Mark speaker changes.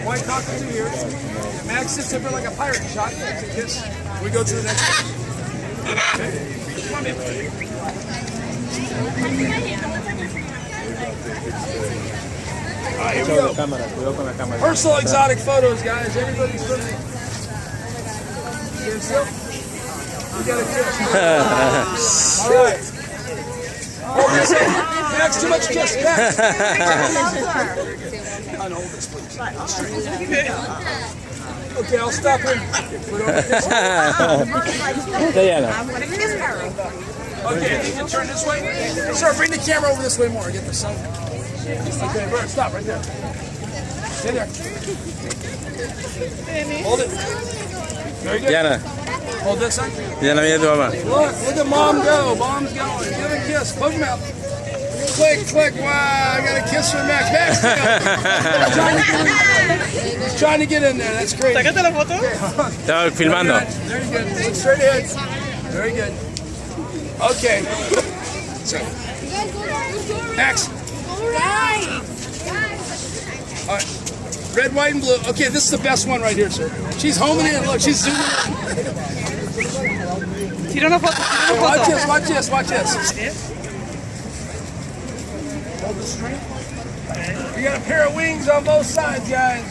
Speaker 1: White cockatoo here. Max sits up there like a pirate shot. Takes a kiss. We go to the next one. Okay. Come on, baby. All right, here we go. Personal exotic photos, guys. Everybody's looking. Get still. You got a kiss. All right. Hold this up. Max, too much kiss. Max. Hold this, please. Okay, I'll stop here. Okay, you can turn this way. Sir, bring the camera over this way more. Get the sun. Okay, Bert, stop right there. Stay there. Hold it. Very good.
Speaker 2: Diana.
Speaker 1: Hold this on.
Speaker 2: Diana, mira tu mamá.
Speaker 1: Look at mom go. Mom's going. Give a kiss. Close your mouth. Click, click. Wow, I got a kiss from Max. Max, he's trying to get in there. That's great.
Speaker 3: Sácate la foto.
Speaker 2: Estaba filmando.
Speaker 1: Very good. Look straight ahead. Very good. Okay. So, Max. All right. Red, white, and blue. Okay, this is the best one right here, sir. She's homing in. Look, she's zooming in.
Speaker 3: Tira una foto.
Speaker 1: Watch this, watch this, watch this. Hold the string. You got a pair of wings on both sides, guys.